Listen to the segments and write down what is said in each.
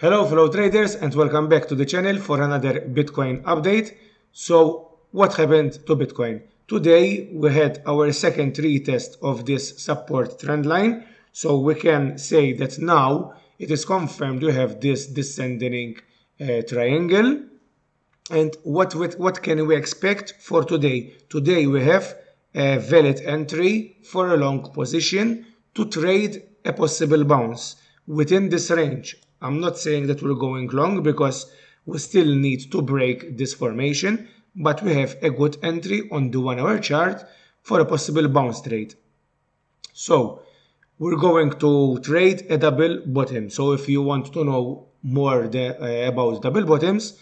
Hello fellow traders and welcome back to the channel for another Bitcoin update. So what happened to Bitcoin? Today we had our second retest of this support trend line. So we can say that now it is confirmed we have this descending triangle. And what can we expect for today? Today we have a valid entry for a long position to trade a possible bounce within this range. I'm not saying that we're going long because we still need to break this formation, but we have a good entry on the 1 hour chart for a possible bounce trade. So we're going to trade a double bottom. So if you want to know more about double bottoms,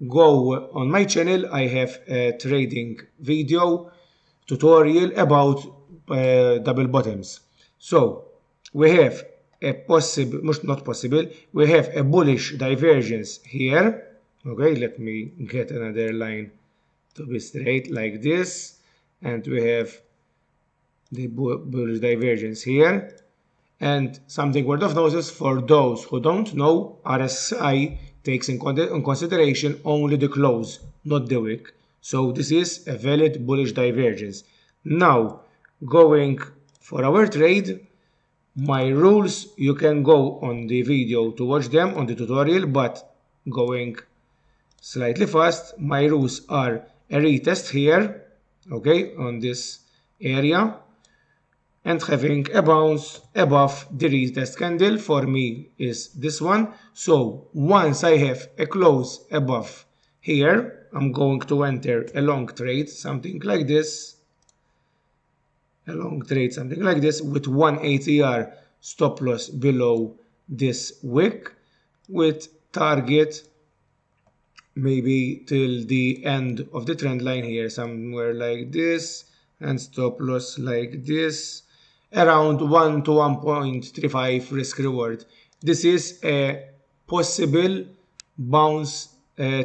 go on my channel. I have a trading video tutorial about double bottoms. So we have a possible, not possible, we have a bullish divergence here. Okay, let me get another line to be straight like this, and we have the bullish divergence here. And something worth of notice for those who don't know, RSI takes in consideration only the close, not the wick. So this is a valid bullish divergence. Now, going for our trade, my rules, you can go on the video to watch them on the tutorial, but going slightly fast, my rules are a retest here, okay, on this area, and having a bounce above the retest candle. For me is this one. So once I have a close above here, I'm going to enter a long trade, something like this. A long trade, something like this, with 1 ATR stop loss below this wick, with target maybe till the end of the trend line here, somewhere like this, and stop loss like this, around 1 to 1.35 risk reward. This is a possible bounce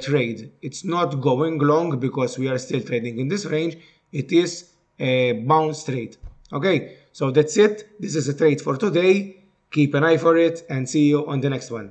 trade. It's not going long because we are still trading in this range. It is a bounce trade. Okay, so that's it. This is a trade for today. Keep an eye for it and see you on the next one.